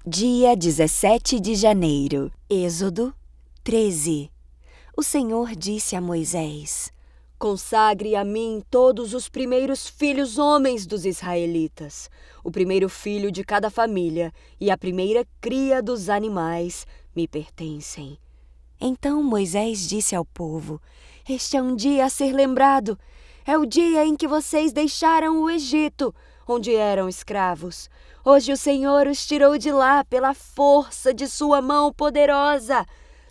Dia 17 de janeiro. Êxodo 13. O Senhor disse a Moisés: Consagre a mim todos os primeiros filhos homens dos israelitas, o primeiro filho de cada família e a primeira cria dos animais me pertencem. Então Moisés disse ao povo: Este é um dia a ser lembrado. É o dia em que vocês deixaram o Egito, onde eram escravos. Hoje o Senhor os tirou de lá pela força de sua mão poderosa.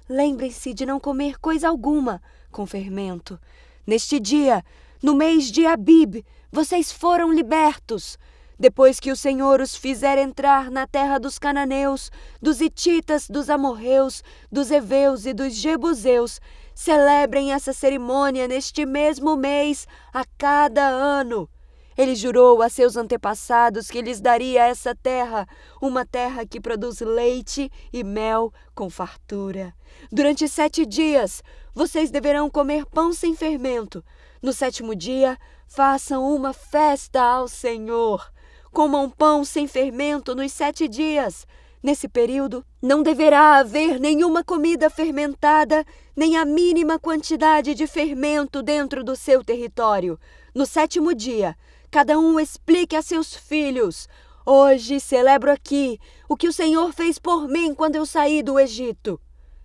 Lembrem-se de não comer coisa alguma com fermento. Neste dia, no mês de Abib, vocês foram libertos. Depois que o Senhor os fizer entrar na terra dos cananeus, dos hititas, dos amorreus, dos heveus e dos jebuseus, celebrem essa cerimônia neste mesmo mês, a cada ano. Ele jurou a seus antepassados que lhes daria essa terra, uma terra que produz leite e mel com fartura. Durante 7 dias, vocês deverão comer pão sem fermento. No 7º dia, façam uma festa ao Senhor. Comam pão sem fermento nos 7 dias. Nesse período, não deverá haver nenhuma comida fermentada, nem a mínima quantidade de fermento dentro do seu território. No 7º dia, cada um explique a seus filhos: Hoje celebro aqui o que o Senhor fez por mim quando eu saí do Egito.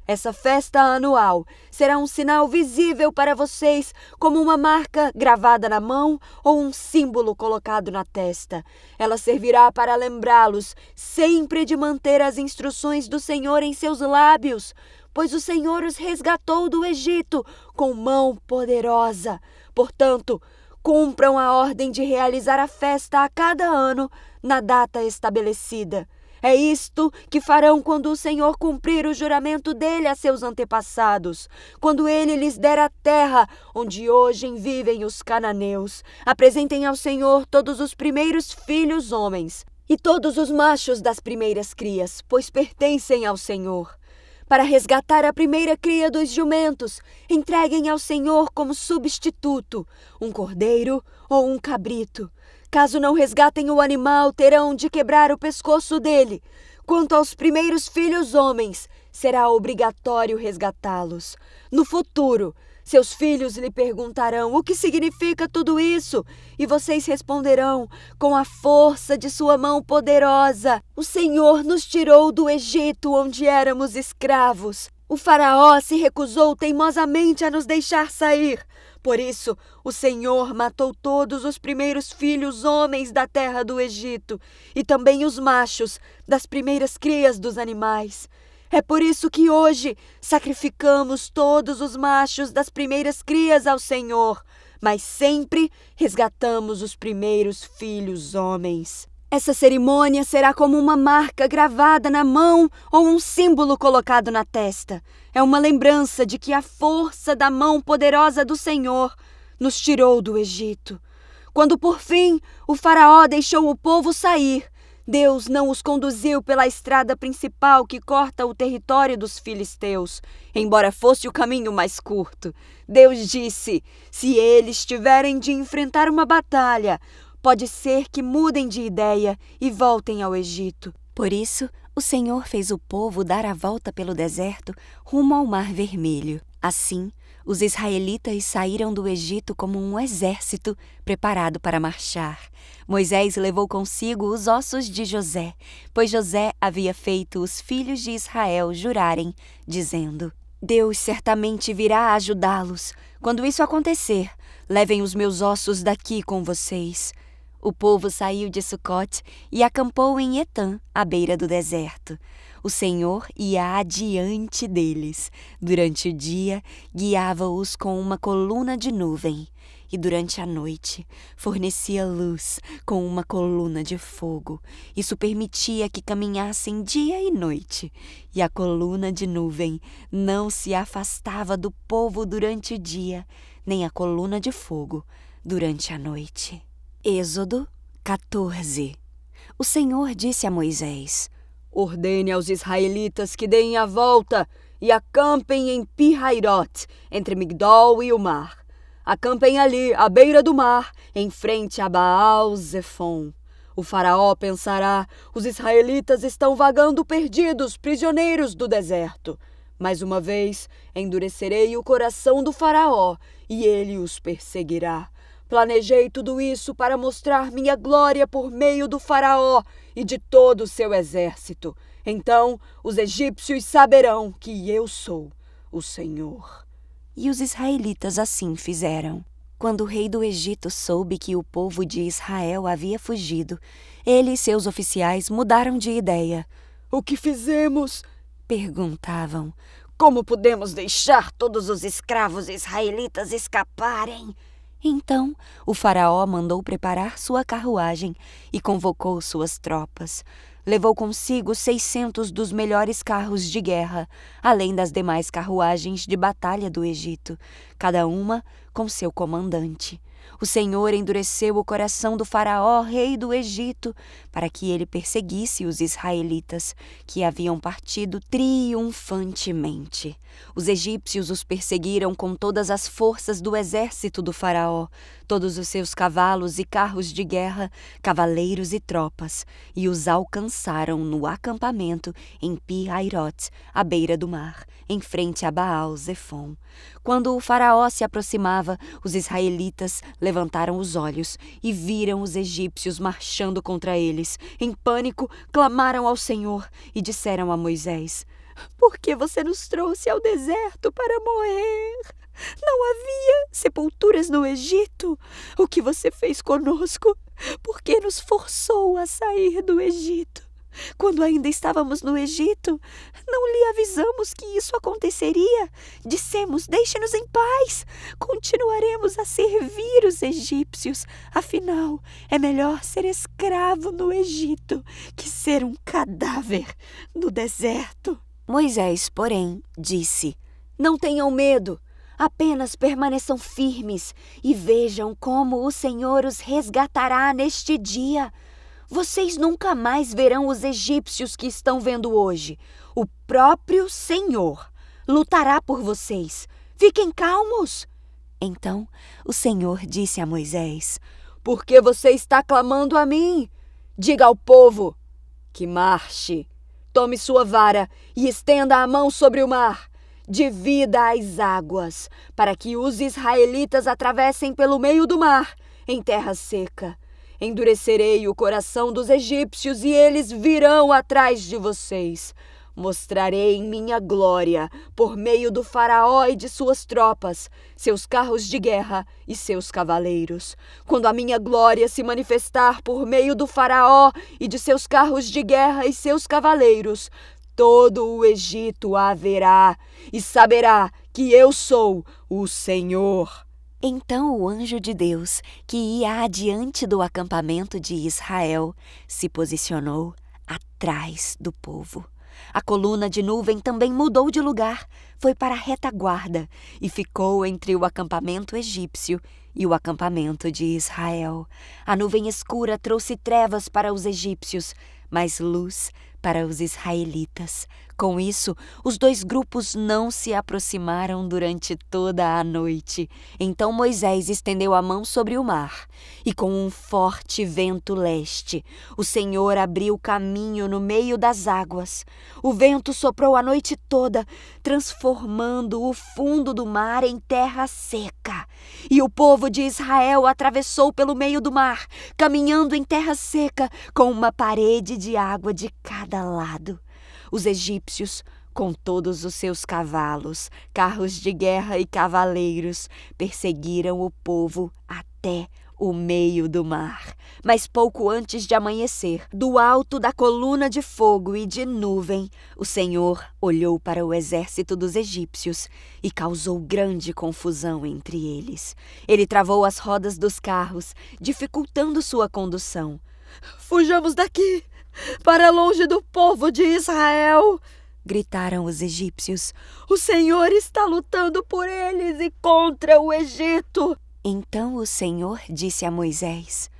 Essa festa anual será um sinal visível para vocês, como uma marca gravada na mão ou um símbolo colocado na testa. Ela servirá para lembrá-los sempre de manter as instruções do Senhor em seus lábios, pois o Senhor os resgatou do Egito com mão poderosa. Portanto, cumpram a ordem de realizar a festa a cada ano na data estabelecida. É isto que farão quando o Senhor cumprir o juramento dele a seus antepassados, quando ele lhes der a terra onde hoje vivem os cananeus. Apresentem ao Senhor todos os primeiros filhos homens e todos os machos das primeiras crias, pois pertencem ao Senhor. Para resgatar a primeira cria dos jumentos, entreguem ao Senhor como substituto um cordeiro ou um cabrito. Caso não resgatem o animal, terão de quebrar o pescoço dele. Quanto aos primeiros filhos homens, será obrigatório resgatá-los. No futuro, seus filhos lhe perguntarão o que significa tudo isso, e vocês responderão: com a força de sua mão poderosa, o Senhor nos tirou do Egito, onde éramos escravos. O faraó se recusou teimosamente a nos deixar sair. Por isso, o Senhor matou todos os primeiros filhos homens da terra do Egito e também os machos das primeiras crias dos animais. É por isso que hoje sacrificamos todos os machos das primeiras crias ao Senhor, mas sempre resgatamos os primeiros filhos homens. Essa cerimônia será como uma marca gravada na mão ou um símbolo colocado na testa. É uma lembrança de que a força da mão poderosa do Senhor nos tirou do Egito. Quando, por fim, o faraó deixou o povo sair, Deus não os conduziu pela estrada principal que corta o território dos filisteus, embora fosse o caminho mais curto. Deus disse: se eles tiverem de enfrentar uma batalha, pode ser que mudem de ideia e voltem ao Egito. Por isso, o Senhor fez o povo dar a volta pelo deserto rumo ao Mar Vermelho. Assim, os israelitas saíram do Egito como um exército preparado para marchar. Moisés levou consigo os ossos de José, pois José havia feito os filhos de Israel jurarem, dizendo: Deus certamente virá ajudá-los. Quando isso acontecer, levem os meus ossos daqui com vocês. O povo saiu de Sucote e acampou em Etã, à beira do deserto. O Senhor ia adiante deles. Durante o dia, guiava-os com uma coluna de nuvem, e durante a noite fornecia luz com uma coluna de fogo. Isso permitia que caminhassem dia e noite, e a coluna de nuvem não se afastava do povo durante o dia, nem a coluna de fogo durante a noite. Êxodo 14. O Senhor disse a Moisés: Ordene aos israelitas que deem a volta e acampem em Pi-Hairot, entre Migdol e o mar. Acampem ali, à beira do mar, em frente a Baal-Zefon. O faraó pensará: os israelitas estão vagando perdidos, prisioneiros do deserto. Mais uma vez, endurecerei o coração do faraó e ele os perseguirá. Planejei tudo isso para mostrar minha glória por meio do faraó e de todo o seu exército. Então os egípcios saberão que eu sou o Senhor. E os israelitas assim fizeram. Quando o rei do Egito soube que o povo de Israel havia fugido, ele e seus oficiais mudaram de ideia. O que fizemos? Perguntavam. Como podemos deixar todos os escravos israelitas escaparem? Então o faraó mandou preparar sua carruagem e convocou suas tropas. Levou consigo 600 dos melhores carros de guerra, além das demais carruagens de batalha do Egito, cada uma com seu comandante. O Senhor endureceu o coração do faraó, rei do Egito, para que ele perseguisse os israelitas, que haviam partido triunfantemente. Os egípcios os perseguiram com todas as forças do exército do faraó, todos os seus cavalos e carros de guerra, cavaleiros e tropas, e os alcançaram no acampamento em Pi-Hairote, à beira do mar, em frente a Baal-Zefon. Quando o faraó se aproximava, os israelitas levantaram os olhos e viram os egípcios marchando contra eles. Em pânico, clamaram ao Senhor e disseram a Moisés: Por que você nos trouxe ao deserto para morrer? Não havia sepulturas no Egito. O que você fez conosco? Por que nos forçou a sair do Egito? Quando ainda estávamos no Egito, não lhe avisamos que isso aconteceria? Dissemos: deixe-nos em paz. Continuaremos a servir os egípcios. Afinal, é melhor ser escravo no Egito que ser um cadáver no deserto. Moisés, porém, disse: Não tenham medo. Apenas permaneçam firmes e vejam como o Senhor os resgatará neste dia. Vocês nunca mais verão os egípcios que estão vendo hoje. O próprio Senhor lutará por vocês. Fiquem calmos. Então o Senhor disse a Moisés: Por que você está clamando a mim? Diga ao povo que marche. Tome sua vara e estenda a mão sobre o mar. Divida as águas, para que os israelitas atravessem pelo meio do mar, em terra seca. Endurecerei o coração dos egípcios e eles virão atrás de vocês. Mostrarei minha glória por meio do faraó e de suas tropas, seus carros de guerra e seus cavaleiros. Quando a minha glória se manifestar por meio do faraó e de seus carros de guerra e seus cavaleiros, todo o Egito a verá e saberá que eu sou o Senhor. Então o anjo de Deus, que ia adiante do acampamento de Israel, se posicionou atrás do povo. A coluna de nuvem também mudou de lugar, foi para a retaguarda e ficou entre o acampamento egípcio e o acampamento de Israel. A nuvem escura trouxe trevas para os egípcios, mas luz para os israelitas. Com isso, os dois grupos não se aproximaram durante toda a noite. Então Moisés estendeu a mão sobre o mar, e com um forte vento leste, o Senhor abriu caminho no meio das águas. O vento soprou a noite toda, transformando o fundo do mar em terra seca. E o povo de Israel atravessou pelo meio do mar, caminhando em terra seca, com uma parede de água de cada lado. Os egípcios, com todos os seus cavalos, carros de guerra e cavaleiros, perseguiram o povo até o meio do mar. Mas pouco antes de amanhecer, do alto da coluna de fogo e de nuvem, o Senhor olhou para o exército dos egípcios e causou grande confusão entre eles. Ele travou as rodas dos carros, dificultando sua condução. Fujamos daqui! Para longe do povo de Israel! Gritaram os egípcios. O Senhor está lutando por eles e contra o Egito. Então o Senhor disse a Moisés: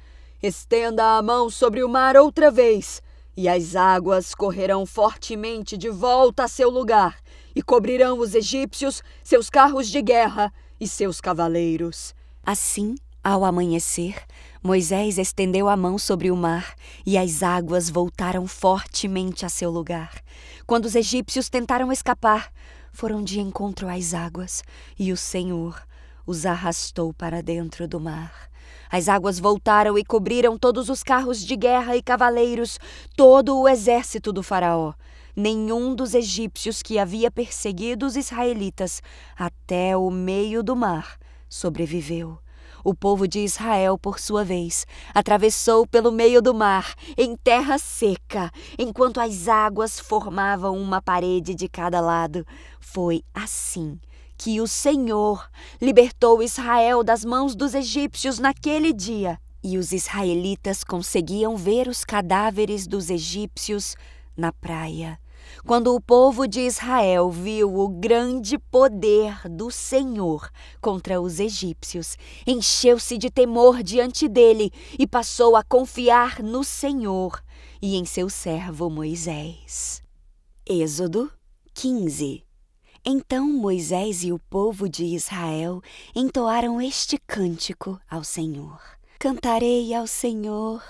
Estenda a mão sobre o mar outra vez, e as águas correrão fortemente de volta a seu lugar e cobrirão os egípcios, seus carros de guerra e seus cavaleiros. Assim, Ao amanhecer, Moisés estendeu a mão sobre o mar e as águas voltaram fortemente a seu lugar. Quando os egípcios tentaram escapar, foram de encontro às águas e o Senhor os arrastou para dentro do mar. As águas voltaram e cobriram todos os carros de guerra e cavaleiros, todo o exército do faraó. Nenhum dos egípcios que havia perseguido os israelitas até o meio do mar sobreviveu. O povo de Israel, por sua vez, atravessou pelo meio do mar, em terra seca, enquanto as águas formavam uma parede de cada lado. Foi assim que o Senhor libertou Israel das mãos dos egípcios naquele dia. E os israelitas conseguiam ver os cadáveres dos egípcios na praia. Quando o povo de Israel viu o grande poder do Senhor contra os egípcios, encheu-se de temor diante dele e passou a confiar no Senhor e em seu servo Moisés. Êxodo 15. Então Moisés e o povo de Israel entoaram este cântico ao Senhor. Cantarei ao Senhor,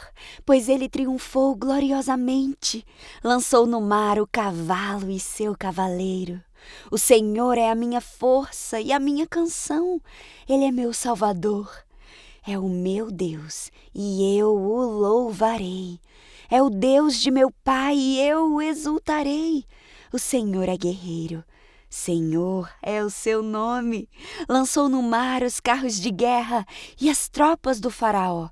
pois ele triunfou gloriosamente. Lançou no mar o cavalo e seu cavaleiro. O Senhor é a minha força e a minha canção. Ele é meu Salvador. É o meu Deus e eu o louvarei. É o Deus de meu pai e eu o exultarei. O Senhor é guerreiro. Senhor é o seu nome. Lançou no mar os carros de guerra e as tropas do faraó.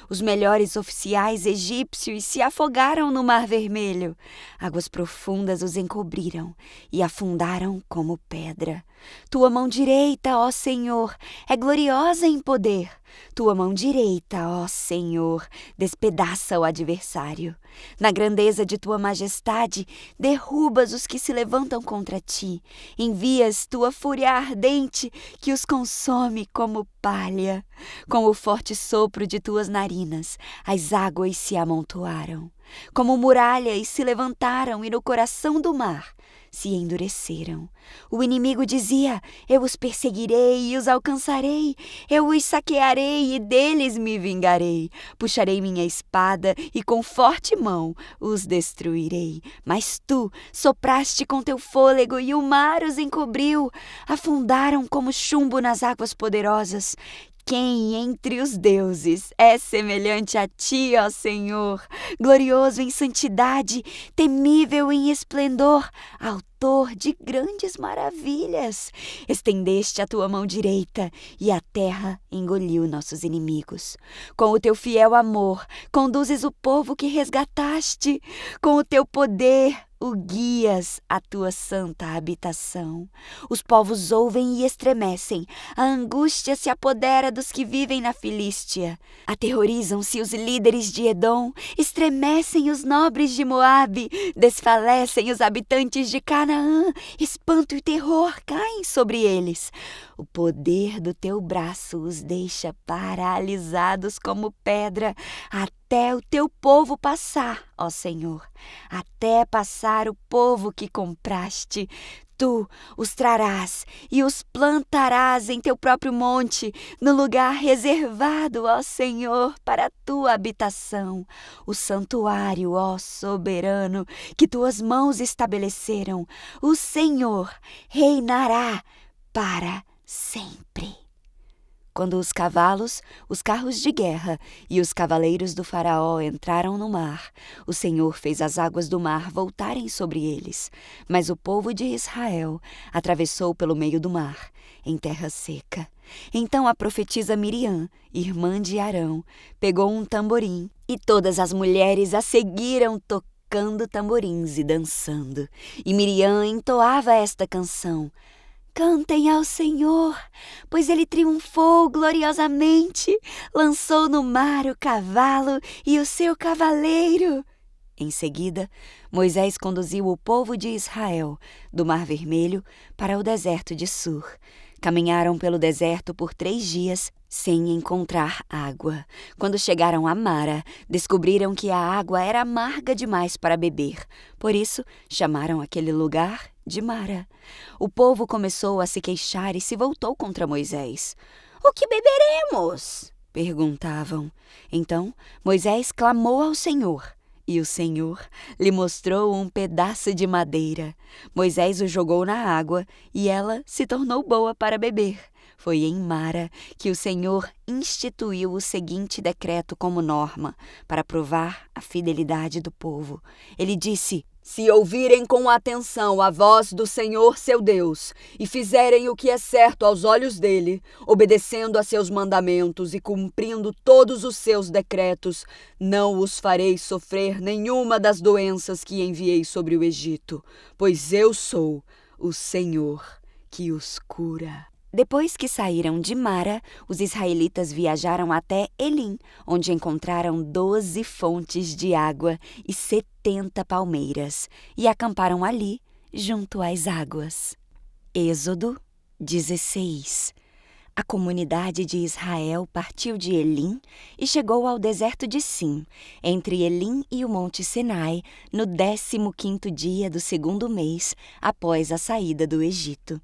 Os melhores oficiais egípcios se afogaram no Mar Vermelho. Águas profundas os encobriram e afundaram como pedra. Tua mão direita, ó Senhor, é gloriosa em poder. Tua mão direita, ó Senhor, despedaça o adversário. Na grandeza de tua majestade, derrubas os que se levantam contra ti. Envias tua fúria ardente que os consome como palha. Com o forte sopro de tuas narinas, as águas se amontoaram. Como muralhas se levantaram e no coração do mar se endureceram. O inimigo dizia: eu os perseguirei e os alcançarei. Eu os saquearei e deles me vingarei. Puxarei minha espada e com forte mão os destruirei. Mas tu sopraste com teu fôlego e o mar os encobriu. Afundaram como chumbo nas águas poderosas. Quem entre os deuses é semelhante a ti, ó Senhor? Glorioso em santidade, temível em esplendor, autor de grandes maravilhas. Estendeste a tua mão direita e a terra engoliu nossos inimigos. Com o teu fiel amor, conduzes o povo que resgataste. Com o teu poder, o guias à tua santa habitação. Os povos ouvem e estremecem. A angústia se apodera dos que vivem na Filístia. Aterrorizam-se os líderes de Edom. Estremecem os nobres de Moabe. Desfalecem os habitantes de Canaã. Espanto e terror caem sobre eles. O poder do teu braço os deixa paralisados como pedra, até o teu povo passar, ó Senhor, até passar o povo que compraste. Tu os trarás e os plantarás em teu próprio monte, no lugar reservado, ó Senhor, para a tua habitação, o santuário, ó soberano, que tuas mãos estabeleceram. O Senhor reinará para sempre. Quando os cavalos, os carros de guerra e os cavaleiros do faraó entraram no mar, o Senhor fez as águas do mar voltarem sobre eles. Mas o povo de Israel atravessou pelo meio do mar, em terra seca. Então a profetisa Miriam, irmã de Arão, pegou um tamborim e todas as mulheres a seguiram tocando tamborins e dançando. E Miriam entoava esta canção: Cantem ao Senhor, pois ele triunfou gloriosamente, lançou no mar o cavalo e o seu cavaleiro. Em seguida, Moisés conduziu o povo de Israel do Mar Vermelho para o deserto de Sur. Caminharam pelo deserto por 3 dias sem encontrar água. Quando chegaram a Mara, descobriram que a água era amarga demais para beber. Por isso, chamaram aquele lugar de Mara. O povo começou a se queixar e se voltou contra Moisés. — O que beberemos? perguntavam. Então Moisés clamou ao Senhor, e o Senhor lhe mostrou um pedaço de madeira. Moisés o jogou na água, e ela se tornou boa para beber. Foi em Mara que o Senhor instituiu o seguinte decreto como norma, para provar a fidelidade do povo. Ele disse: se ouvirem com atenção a voz do Senhor seu Deus, e fizerem o que é certo aos olhos dele, obedecendo a seus mandamentos e cumprindo todos os seus decretos, não os farei sofrer nenhuma das doenças que enviei sobre o Egito, pois eu sou o Senhor que os cura. Depois que saíram de Mara, os israelitas viajaram até Elim, onde encontraram 12 fontes de água e 70 palmeiras, e acamparam ali, junto às águas. Êxodo 16. A comunidade de Israel partiu de Elim e chegou ao deserto de Sim, entre Elim e o Monte Sinai, no 15º dia do 2º mês, após a saída do Egito.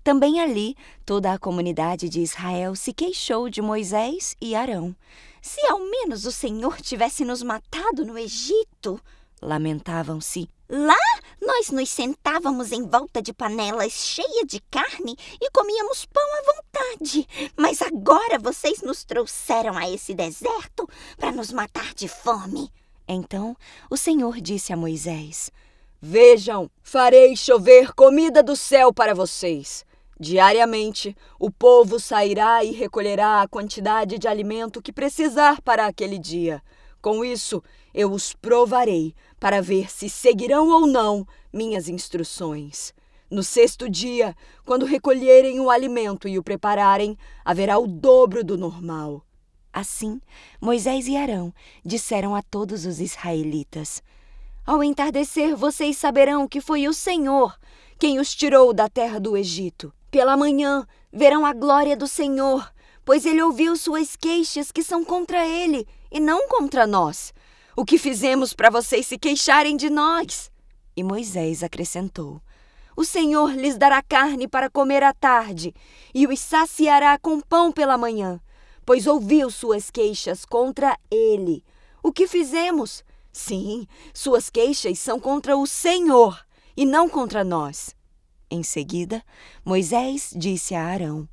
Também ali, toda a comunidade de Israel se queixou de Moisés e Arão. Se ao menos o Senhor tivesse nos matado no Egito, lamentavam-se. Lá nós nos sentávamos em volta de panelas cheias de carne e comíamos pão à vontade. Mas agora vocês nos trouxeram a esse deserto para nos matar de fome. Então o Senhor disse a Moisés: vejam, farei chover comida do céu para vocês. Diariamente, o povo sairá e recolherá a quantidade de alimento que precisar para aquele dia. Com isso, eu os provarei para ver se seguirão ou não minhas instruções. No 6º dia, quando recolherem o alimento e o prepararem, haverá o dobro do normal. Assim, Moisés e Arão disseram a todos os israelitas: ao entardecer, vocês saberão que foi o Senhor quem os tirou da terra do Egito. Pela manhã, verão a glória do Senhor, pois ele ouviu suas queixas que são contra ele e não contra nós. O que fizemos para vocês se queixarem de nós? E Moisés acrescentou: o Senhor lhes dará carne para comer à tarde e os saciará com pão pela manhã, pois ouviu suas queixas contra ele. O que fizemos? Sim, suas queixas são contra o Senhor e não contra nós. Em seguida, Moisés disse a Arão: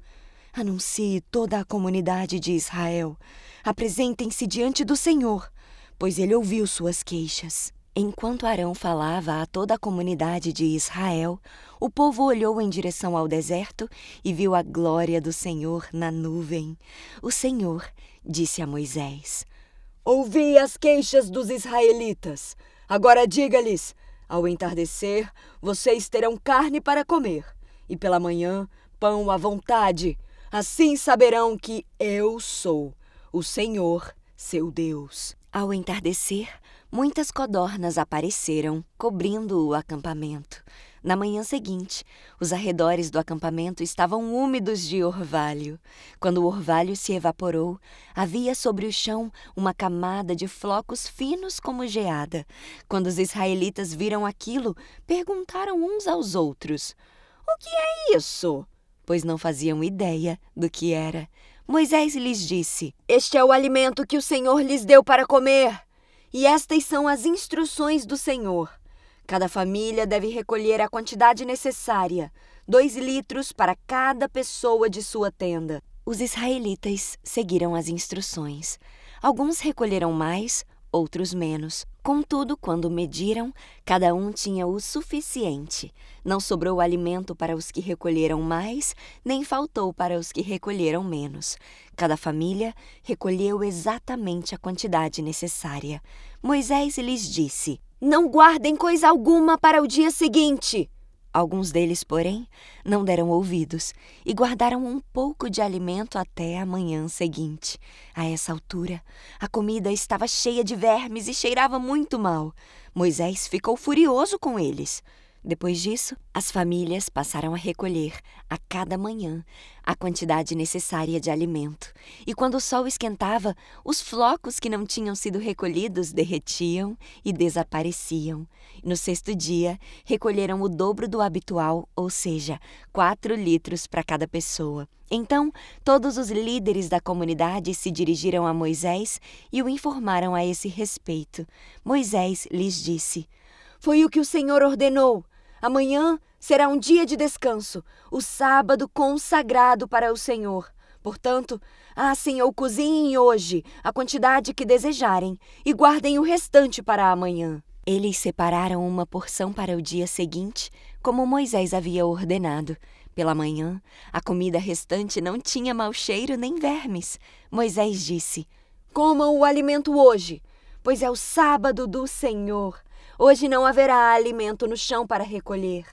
anuncie toda a comunidade de Israel. Apresentem-se diante do Senhor, pois ele ouviu suas queixas. Enquanto Arão falava a toda a comunidade de Israel, o povo olhou em direção ao deserto e viu a glória do Senhor na nuvem. O Senhor disse a Moisés: ouvi as queixas dos israelitas. Agora diga-lhes: ao entardecer, vocês terão carne para comer, e pela manhã, pão à vontade. Assim saberão que eu sou o Senhor, seu Deus. Ao entardecer, muitas codornas apareceram, cobrindo o acampamento. Na manhã seguinte, os arredores do acampamento estavam úmidos de orvalho. Quando o orvalho se evaporou, havia sobre o chão uma camada de flocos finos como geada. Quando os israelitas viram aquilo, perguntaram uns aos outros: o que é isso? Pois não faziam ideia do que era. Moisés lhes disse: este é o alimento que o Senhor lhes deu para comer, e estas são as instruções do Senhor. Cada família deve recolher a quantidade necessária, 2 litros para cada pessoa de sua tenda. Os israelitas seguiram as instruções. Alguns recolheram mais, outros menos. Contudo, quando mediram, cada um tinha o suficiente. Não sobrou alimento para os que recolheram mais, nem faltou para os que recolheram menos. Cada família recolheu exatamente a quantidade necessária. Moisés lhes disse: não guardem coisa alguma para o dia seguinte. Alguns deles, porém, não deram ouvidos e guardaram um pouco de alimento até a manhã seguinte. A essa altura, a comida estava cheia de vermes e cheirava muito mal. Moisés ficou furioso com eles. Depois disso, as famílias passaram a recolher, a cada manhã, a quantidade necessária de alimento. E quando o sol esquentava, os flocos que não tinham sido recolhidos derretiam e desapareciam. No sexto dia, recolheram o dobro do habitual, ou seja, 4 litros para cada pessoa. Então, todos os líderes da comunidade se dirigiram a Moisés e o informaram a esse respeito. Moisés lhes disse: Foi o que o Senhor ordenou. Amanhã será um dia de descanso, o sábado consagrado para o Senhor. Portanto, assem ou cozinhem hoje a quantidade que desejarem e guardem o restante para amanhã. Eles separaram uma porção para o dia seguinte, como Moisés havia ordenado. Pela manhã, a comida restante não tinha mau cheiro nem vermes. Moisés disse: Comam o alimento hoje, pois é o sábado do Senhor. Hoje não haverá alimento no chão para recolher.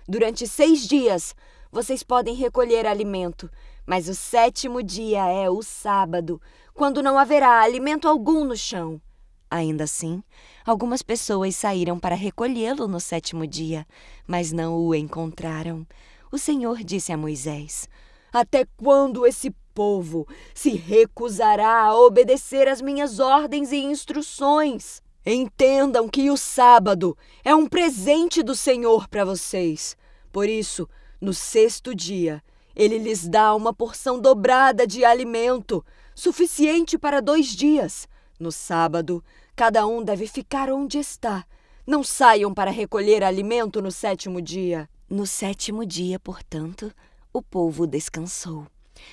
Durante 6 dias vocês podem recolher alimento, mas o 7º dia é o sábado, quando não haverá alimento algum no chão. Ainda assim, algumas pessoas saíram para recolhê-lo no 7º dia, mas não o encontraram. O Senhor disse a Moisés: Até quando esse povo se recusará a obedecer às minhas ordens e instruções? Entendam que o sábado é um presente do Senhor para vocês. Por isso, no 6º dia, Ele lhes dá uma porção dobrada de alimento, suficiente para 2 dias. No sábado, cada um deve ficar onde está. Não saiam para recolher alimento no 7º dia. No 7º dia, portanto, o povo descansou.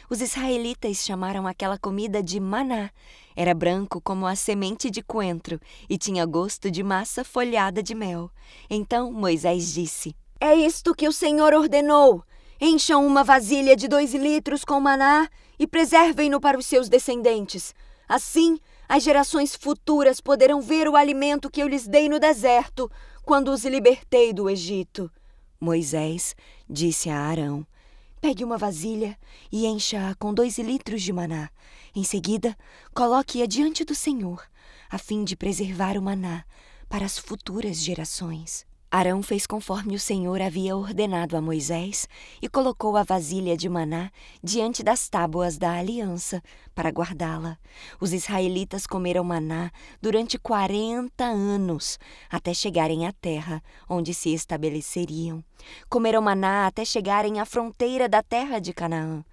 Os israelitas chamaram aquela comida de maná. Era branco como a semente de coentro e tinha gosto de massa folhada de mel. Então Moisés disse: É isto que o Senhor ordenou. Encham uma vasilha de 2 litros com maná e preservem-no para os seus descendentes. Assim, as gerações futuras poderão ver o alimento que eu lhes dei no deserto, quando os libertei do Egito. Moisés disse a Arão: Pegue uma vasilha e encha-a com 2 litros de maná. Em seguida, coloque-a diante do Senhor, a fim de preservar o maná para as futuras gerações. Arão fez conforme o Senhor havia ordenado a Moisés e colocou a vasilha de maná diante das tábuas da aliança para guardá-la. Os israelitas comeram maná durante 40 anos, até chegarem à terra onde se estabeleceriam. Comeram maná até chegarem à fronteira da terra de Canaã.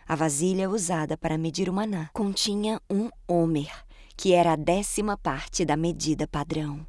A vasilha usada para medir o maná continha 1 homer, que era a 10ª parte da medida padrão.